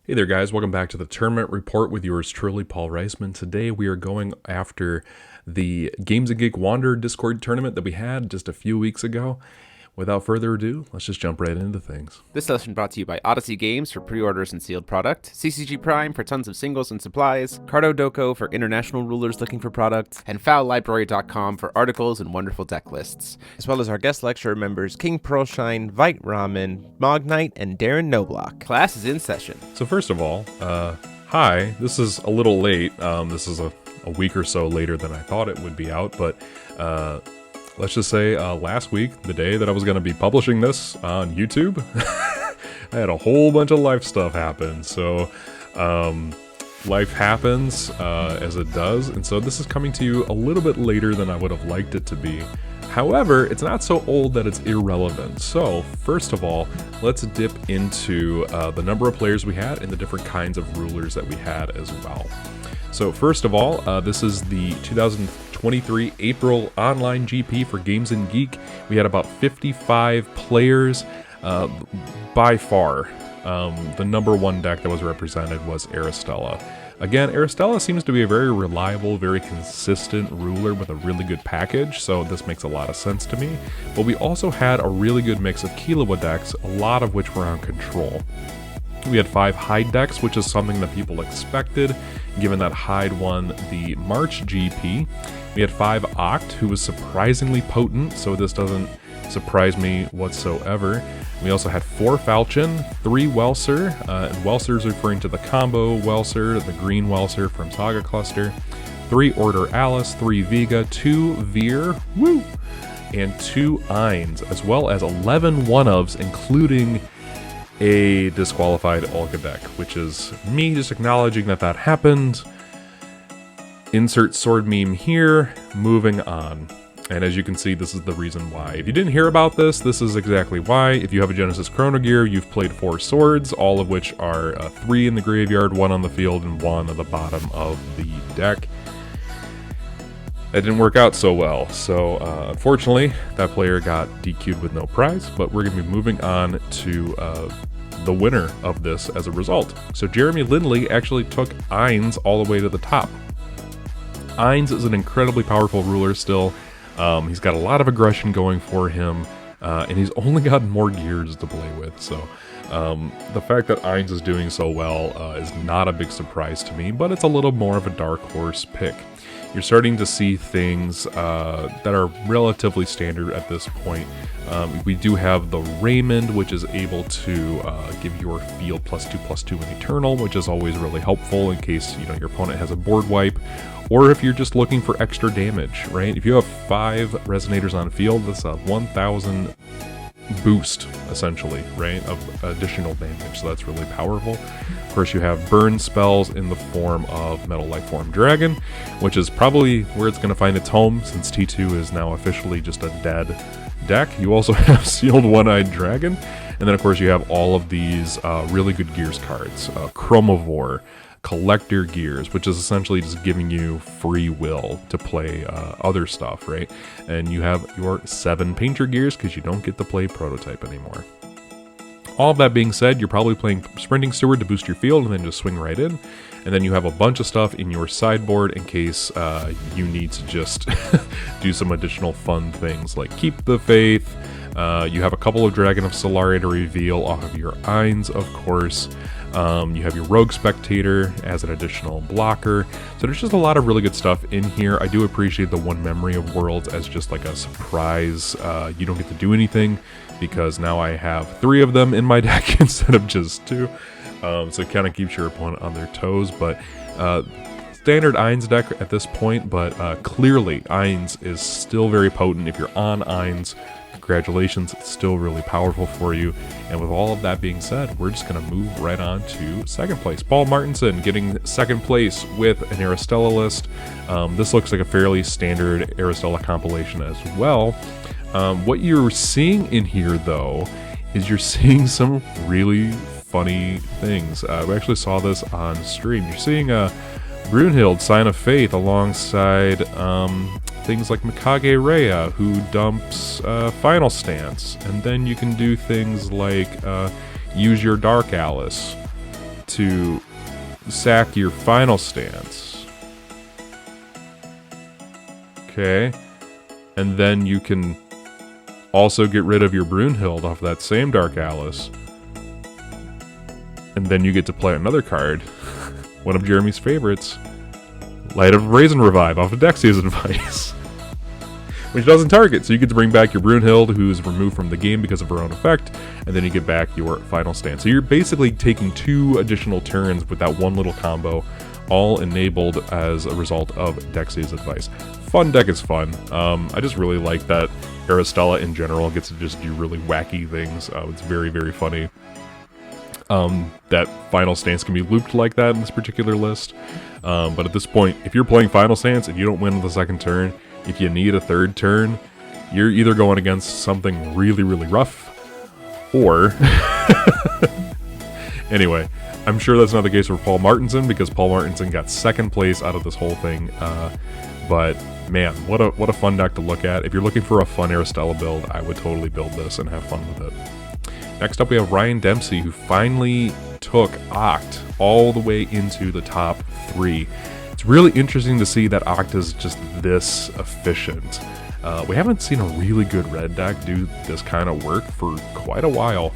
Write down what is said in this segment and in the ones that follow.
Hey there guys, welcome back to the Tournament Report with yours truly, Paul Reissmann. Today we are going after the Games and Geek Wander Discord tournament that we had just a few weeks ago. Without further ado, let's just jump right into things. This session brought to you by Odyssey Games for pre-orders and sealed product, CCG Prime for tons of singles and supplies, Cardo Doko for international rulers looking for products, and FowlLibrary.com for articles and wonderful deck lists, as well as our guest lecturer members King Pearlshine, Vite Ramen, Mognite, and Darren Noblock. Class is in session. So first of all, hi, this is a little late. This is a week or so later than I thought it would be out, but let's just say last week, the day that I was going to be publishing this on YouTube, I had a whole bunch of life stuff happen. So life happens as it does. And so this is coming to you a little bit later than I would have liked it to be. However, it's not so old that it's irrelevant. So first of all, let's dip into the number of players we had and the different kinds of rulers that we had as well. So first of all, this is the 2023 April online GP for Games and Geek. We had about 55 players. By far, the number one deck that was represented was Aristella. Again, Aristella seems to be a very reliable, very consistent ruler with a really good package, so this makes a lot of sense to me. But we also had a really good mix of Killua decks, a lot of which were on control. We had 5 Hyde decks, which is something that people expected, given that Hyde won the March GP. We had 5 Oct, who was surprisingly potent, so this doesn't surprise me whatsoever. We also had 4 Falchion, 3 Welser, and Welser is referring to the combo Welser, the green Welser from Saga Cluster, 3 Order Alice, 3 Vega, 2 Veer, woo, and 2 Ainz, as well as 11 one-ofs, including a disqualified Olga deck, which is me just acknowledging that that happened. Insert sword meme here, moving on. And as you can see, this is the reason why. If you didn't hear about this, this is exactly why. If you have a Genesis Chrono Gear, you've played 4 swords, all of which are 3 in the graveyard, 1 on the field, and 1 at the bottom of the deck. That didn't work out so well, so unfortunately, that player got DQ'd with no prize, but we're going to be moving on to the winner of this as a result. So Jeremy Lindley actually took Ainz all the way to the top. Ainz is an incredibly powerful ruler still. He's got a lot of aggression going for him, and he's only got more gears to play with, so the fact that Ainz is doing so well is not a big surprise to me, but it's a little more of a dark horse pick. You're starting to see things that are relatively standard at this point. We do have the Rayman, which is able to give your field +2/+2 in Eternal, which is always really helpful in case your opponent has a board wipe, or if you're just looking for extra damage, right? If you have 5 Resonators on field, that's a 1,000 boost, essentially, right, of additional damage, so that's really powerful. Of course, you have burn spells in the form of Metal Lifeform Dragon, which is probably where it's going to find its home, since T2 is now officially just a dead deck. You also have Sealed One-Eyed Dragon, and then of course you have all of these really good Gears cards. Chromivore, Collector Gears, which is essentially just giving you free will to play other stuff, right? And you have your 7 Painter Gears because you don't get to play Prototype anymore. All of that being said, you're probably playing Sprinting Steward to boost your field and then just swing right in. And then you have a bunch of stuff in your sideboard in case you need to just do some additional fun things like Keep the Faith. You have a couple of Dragon of Solaria to reveal off of your Ainz, of course. You have your Rogue Spectator as an additional blocker. So there's just a lot of really good stuff in here. I do appreciate the 1 Memory of Worlds as just like a surprise. You don't get to do anything because now I have 3 of them in my deck instead of just 2. So it kind of keeps your opponent on their toes. But standard Ainz deck at this point, but clearly Ainz is still very potent. If you're on Ainz, congratulations, it's still really powerful for you. And with all of that being said, we're just going to move right on to second place. Paul Martinson getting second place with an Aristella list. This looks like a fairly standard Aristella compilation as well. What you're seeing in here, though, is you're seeing some really funny things. We actually saw this on stream. You're seeing Brunhild, Sign of Faith, alongside things like Mikage Rhea, who dumps Final Stance. And then you can do things like use your Dark Alice to sack your final stance. Okay. And then you can also get rid of your Brunhild off that same Dark Alice. And then you get to play another card, one of Jeremy's favorites, Light of Raisin Revive off of Dexia's Advice, which doesn't target, so you get to bring back your Brunhild, who's removed from the game because of her own effect, and then you get back your final stance. So you're basically taking 2 additional turns with that one little combo, all enabled as a result of Dexia's Advice. Fun deck is fun. I just really like that Aristella in general gets to just do really wacky things. It's very, very funny. That final stance can be looped like that in this particular list. But at this point, if you're playing final stance and you don't win the second turn, if you need a third turn, you're either going against something really, really rough, or... Anyway, I'm sure that's not the case for Paul Martinson, because Paul Martinson got second place out of this whole thing. But man, what a fun deck to look at. If you're looking for a fun Aristella build, I would totally build this and have fun with it. Next up, we have Ryan Dempsey, who finally took Oct all the way into the top 3. It's really interesting to see that Oct is just this efficient. We haven't seen a really good red deck do this kind of work for quite a while.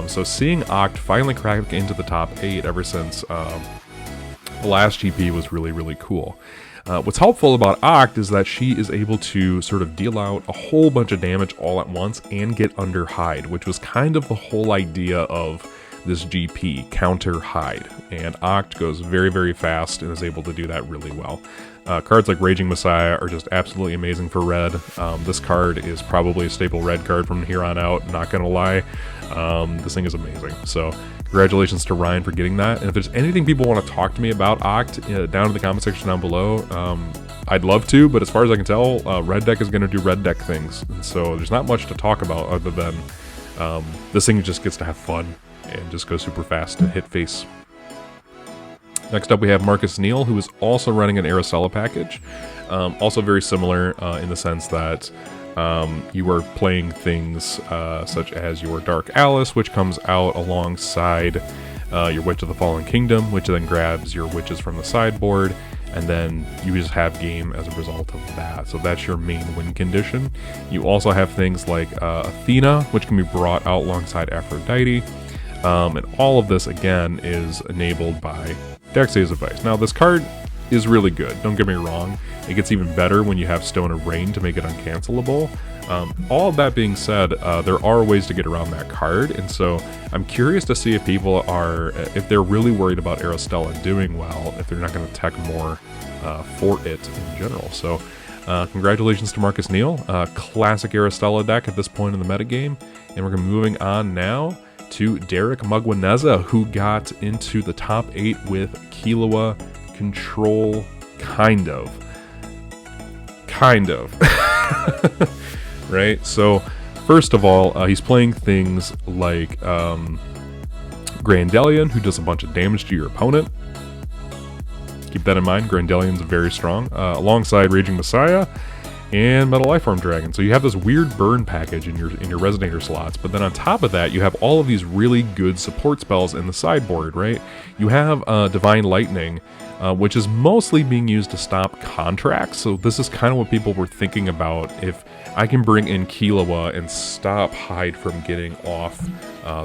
So seeing Oct finally crack into the top 8 ever since the last GP was really, really cool. What's helpful about Oct is that she is able to sort of deal out a whole bunch of damage all at once and get under hide, which was kind of the whole idea of this GP, counter hide. And Oct goes very, very fast and is able to do that really well. Cards like Raging Messiah are just absolutely amazing for red. This card is probably a staple red card from here on out, not gonna lie. This thing is amazing. So congratulations to Ryan for getting that. And if there's anything people want to talk to me about Oct, down in the comment section down below, I'd love to, but as far as I can tell, red deck is going to do red deck things. And so there's not much to talk about other than this thing just gets to have fun and just go super fast to hit face. Next up, we have Marcus Neal, who is also running an Aristella package. Also very similar in the sense that you are playing things such as your Dark Alice, which comes out alongside your Witch of the Fallen Kingdom, which then grabs your witches from the sideboard, and then you just have game as a result of that. So that's your main win condition. You also have things like Athena, which can be brought out alongside Aphrodite. And all of this, again, is enabled by Dexia's Advice. Now, this card is really good, don't get me wrong. It gets even better when you have Stone of Rain to make it uncancelable. All of that being said, there are ways to get around that card, and so I'm curious to see if people are, if they're really worried about Aristella doing well, if they're not going to tech more for it in general. So congratulations to Marcus Neal, classic Aristella deck at this point in the metagame, and we're moving on now to Derek Mugwaneza, who got into the top 8 with Killua Control, kind of. Right? So, first of all, he's playing things like Grandelion, who does a bunch of damage to your opponent. Keep that in mind, Grandelion's very strong, alongside Raging Messiah and Metal Lifeform Dragon. So you have this weird burn package in your Resonator slots, but then on top of that, you have all of these really good support spells in the sideboard, right? You have Divine Lightning, which is mostly being used to stop contracts. So this is kind of what people were thinking about. If I can bring in Killua and stop Hyde from getting off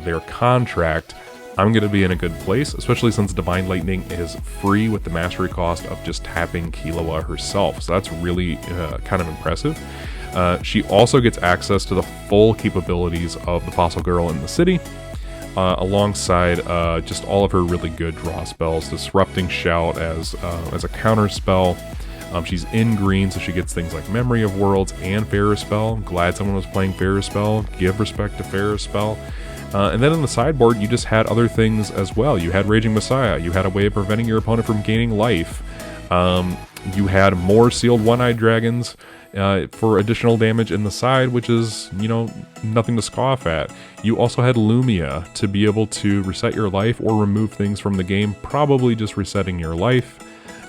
their contract, I'm going to be in a good place, especially since Divine Lightning is free with the mastery cost of just tapping Killua herself. So that's really kind of impressive. She also gets access to the full capabilities of the Fossil Girl in the City, alongside just all of her really good draw spells. Disrupting Shout as a counter spell. She's in green, so she gets things like Memory of Worlds and Fairer Spell. I'm glad someone was playing Fairer Spell. Give respect to Fairer Spell. And then in the sideboard, you just had other things as well. You had Raging Messiah. You had a way of preventing your opponent from gaining life. You had more Sealed One-Eyed Dragons for additional damage in the side, which is, you know, nothing to scoff at. You also had Lumia to be able to reset your life or remove things from the game, probably just resetting your life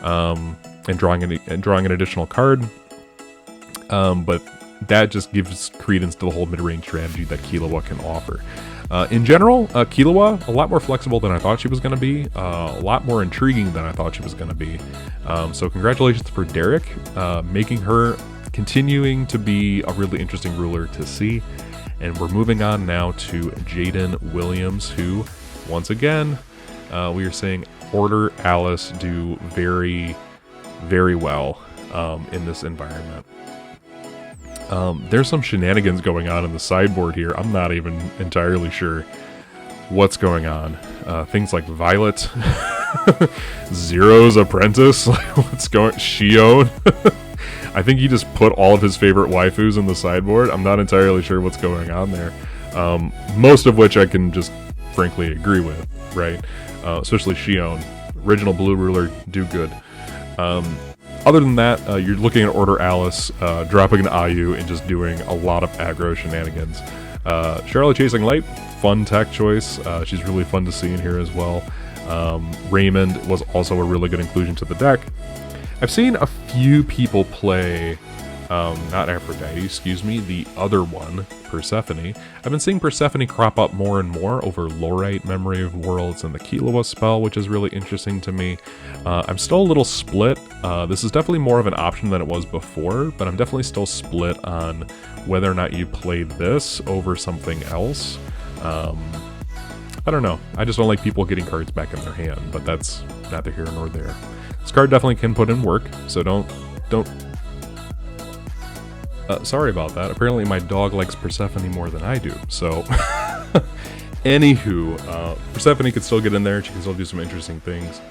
and drawing an additional card. But that just gives credence to the whole mid-range strategy that Killua can offer. In general, Killua, a lot more flexible than I thought she was going to be, a lot more intriguing than I thought she was going to be. So congratulations for Derek, making her continuing to be a really interesting ruler to see. And we're moving on now to Jaden Williams, who, once again, we are seeing Order Alice do very, very well in this environment. There's some shenanigans going on in the sideboard here. I'm not even entirely sure what's going on. Things like Violet, Zero's Apprentice, what's going, Shion. I think he just put all of his favorite waifus in the sideboard. I'm not entirely sure what's going on there. Most of which I can just frankly agree with, right? Especially Shion. Original blue ruler, do good. Other than that, you're looking at Order Alice, dropping an Ayu and just doing a lot of aggro shenanigans. Charlotte Chasing Light, fun tech choice. She's really fun to see in here as well. Raymond was also a really good inclusion to the deck. I've seen a few people play, not Aphrodite, excuse me, the other one, Persephone. I've been seeing Persephone crop up more and more over Lorite, Memory of Worlds, and the Killua spell, which is really interesting to me. I'm still a little split. This is definitely more of an option than it was before, but I'm definitely still split on whether or not you play this over something else. I don't know. I just don't like people getting cards back in their hand, but that's neither here nor there. This card definitely can put in work, so don't. Sorry about that. Apparently my dog likes Persephone more than I do, so. Anywho, Persephone can still get in there. She can still do some interesting things.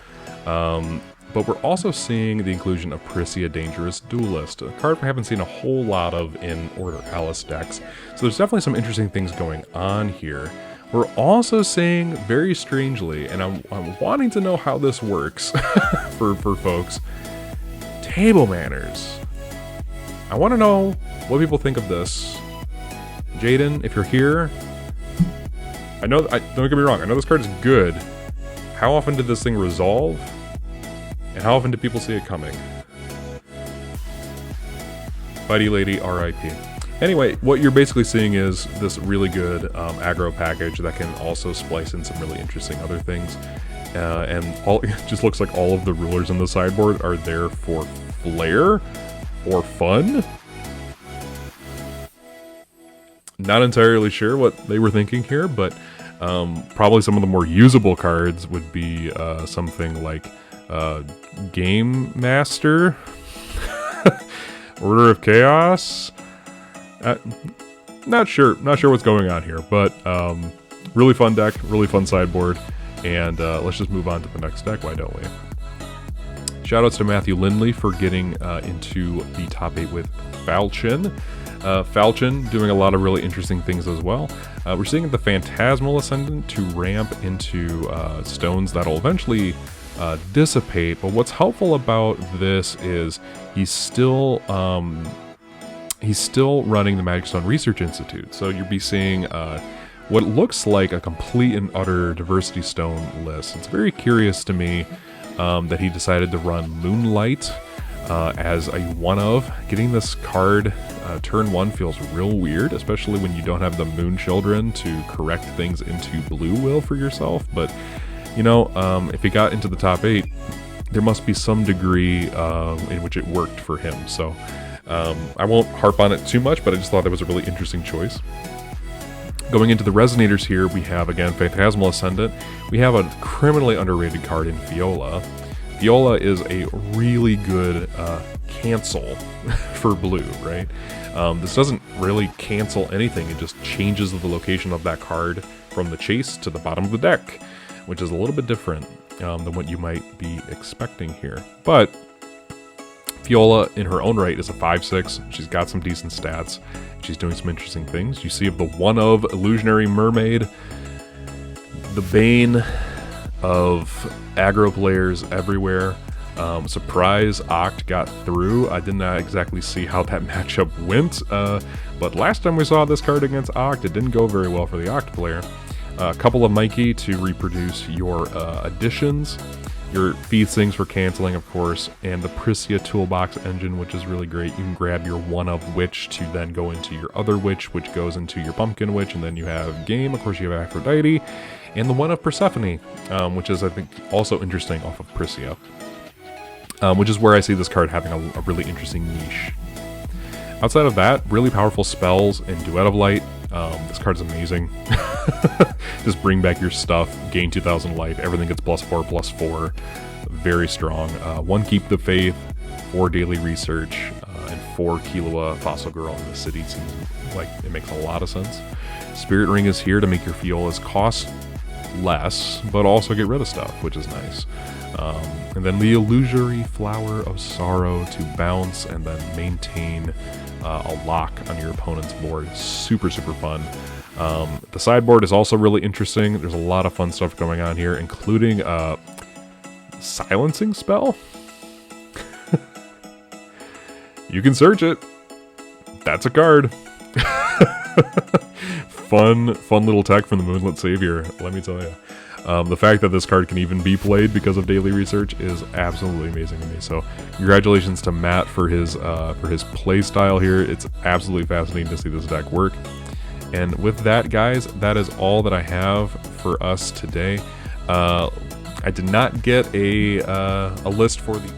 But we're also seeing the inclusion of Prissia Dangerous Duelist, a card we haven't seen a whole lot of in Order Alice decks. So there's definitely some interesting things going on here. We're also seeing, very strangely, and I'm wanting to know how this works for folks, Table Manners. I want to know what people think of this. Jaden, if you're here, don't get me wrong, I know this card is good. How often did this thing resolve? And how often do people see it coming? Buddy Lady, R.I.P. Anyway, what you're basically seeing is this really good aggro package that can also splice in some really interesting other things. And it just looks like all of the rulers in the sideboard are there for flair or fun. Not entirely sure what they were thinking here, but probably some of the more usable cards would be something like Game Master, Order of Chaos. Not sure what's going on here, but really fun deck, really fun sideboard, and let's just move on to the next deck, why don't we? Shoutouts to Matthew Lindley for getting into the top 8 with Falchion. Falchion doing a lot of really interesting things as well. We're seeing the Phantasmal Ascendant to ramp into stones that'll eventually dissipate, but what's helpful about this is he's still running the Magic Stone Research Institute, so you'll be seeing what looks like a complete and utter Diversity Stone list. It's very curious to me that he decided to run Moonlight as a one-of. Getting this card turn 1 feels real weird, especially when you don't have the Moon Children to correct things into Blue Will for yourself, but you know, if he got into the top 8, there must be some degree in which it worked for him, so I won't harp on it too much, but I just thought that was a really interesting choice. Going into the Resonators here, we have, again, Phantasmal Ascendant. We have a criminally underrated card in Viola. Viola is a really good cancel for blue, right? This doesn't really cancel anything, it just changes the location of that card from the chase to the bottom of the deck, which is a little bit different than what you might be expecting here. But Viola, in her own right, is a 5/6. She's got some decent stats. She's doing some interesting things. You see of the one-of Illusionary Mermaid, the bane of aggro players everywhere. Surprise Oct got through. I did not exactly see how that matchup went, but last time we saw this card against Oct, it didn't go very well for the Oct player. A couple of Mikey to reproduce your additions. your feed sinks for canceling, of course, and the Prisia toolbox engine, which is really great. You can grab your one of which to then go into your other which goes into your pumpkin witch, and then you have game. Of course, you have Aphrodite, and the one of Persephone, which is, I think, also interesting off of Prisia, which is where I see this card having a really interesting niche. Outside of that, really powerful spells in Duet of Light. This card is amazing. Just bring back your stuff, gain 2,000 life, everything gets +4/+4. Very strong. 1 Keep the Faith, 4 Daily Research, and 4 Killua Fossil Girl in the city. Seems like it makes a lot of sense. Spirit Ring is here to make your Fiolas cost less, but also get rid of stuff, which is nice. And then the Illusory Flower of Sorrow to bounce and then maintain a lock on your opponent's board. Super fun. The sideboard is also really interesting. There's a lot of fun stuff going on here, including a silencing spell. You can search it. That's a card. Fun little tech from the Moonlit Savior, let me tell you. The fact that this card can even be played because of Daily Research is absolutely amazing to me. So congratulations to Matt for his play style here. It's absolutely fascinating to see this deck work. And with that, guys, that is all that I have for us today. I did not get a list for the